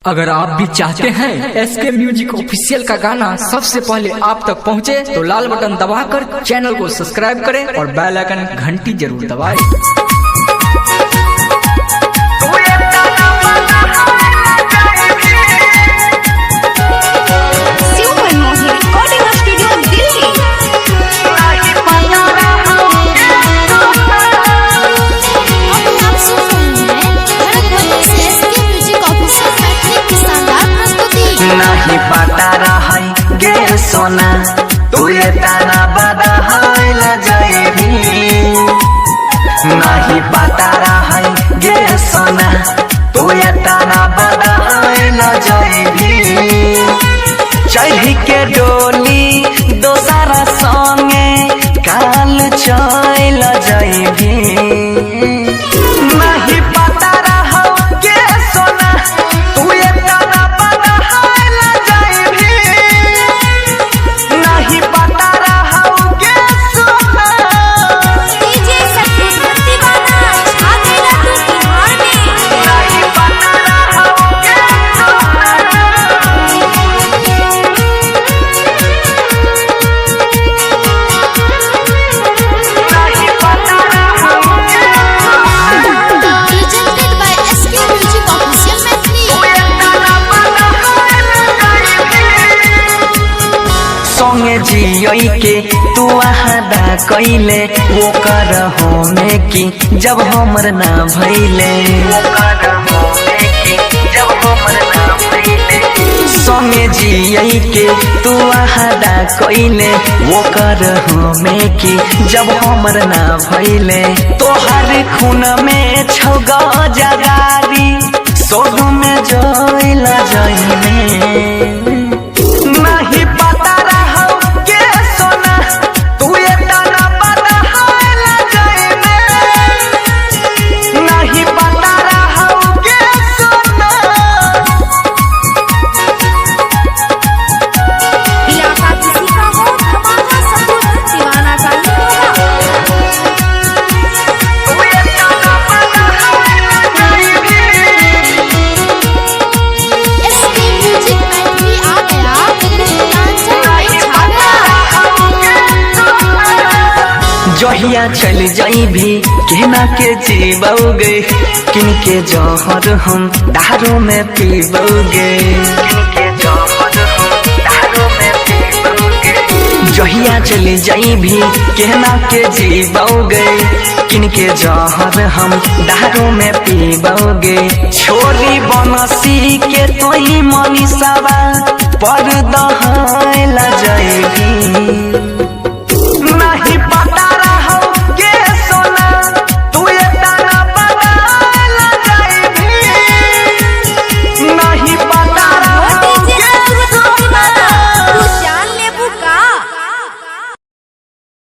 अगर आप भी चाहते हैं एसके म्यूजिक ऑफिशियल का गाना सबसे पहले आप तक पहुंचे, तो लाल बटन दबाकर चैनल को सब्सक्राइब करें और बेल आइकन घंटी जरूर दबाएं। नहीं पता रही गे सोना तू ये ताना बदल जाएगी। नहीं पता रही गे सोना तू ये ताना बदल जाएगी। चढ़ी के डोली दोसरा संगे काल चल जाएगी। नहीं पता रही गे सोना तू ये ताना संगे जियई के तू आदा कैले वो कर होने की जब हमर ना भइले। संगे जियई के तू आदा कैले वो कर होने की जब हमर ना भइले। तोहर खून में छग जगारी सोग में जोइल जाइने। नहीं पता जहिया चल जाई भी कहना के जीवोगे, किनके जहर हम दारू में पीबोगे। जहिया चल जाई भी कहना के जीवोगे, किनके जहर हम दारू में पीबोगे। छोरी बनसी के तोई मनीषावा पर दहला जाएगी।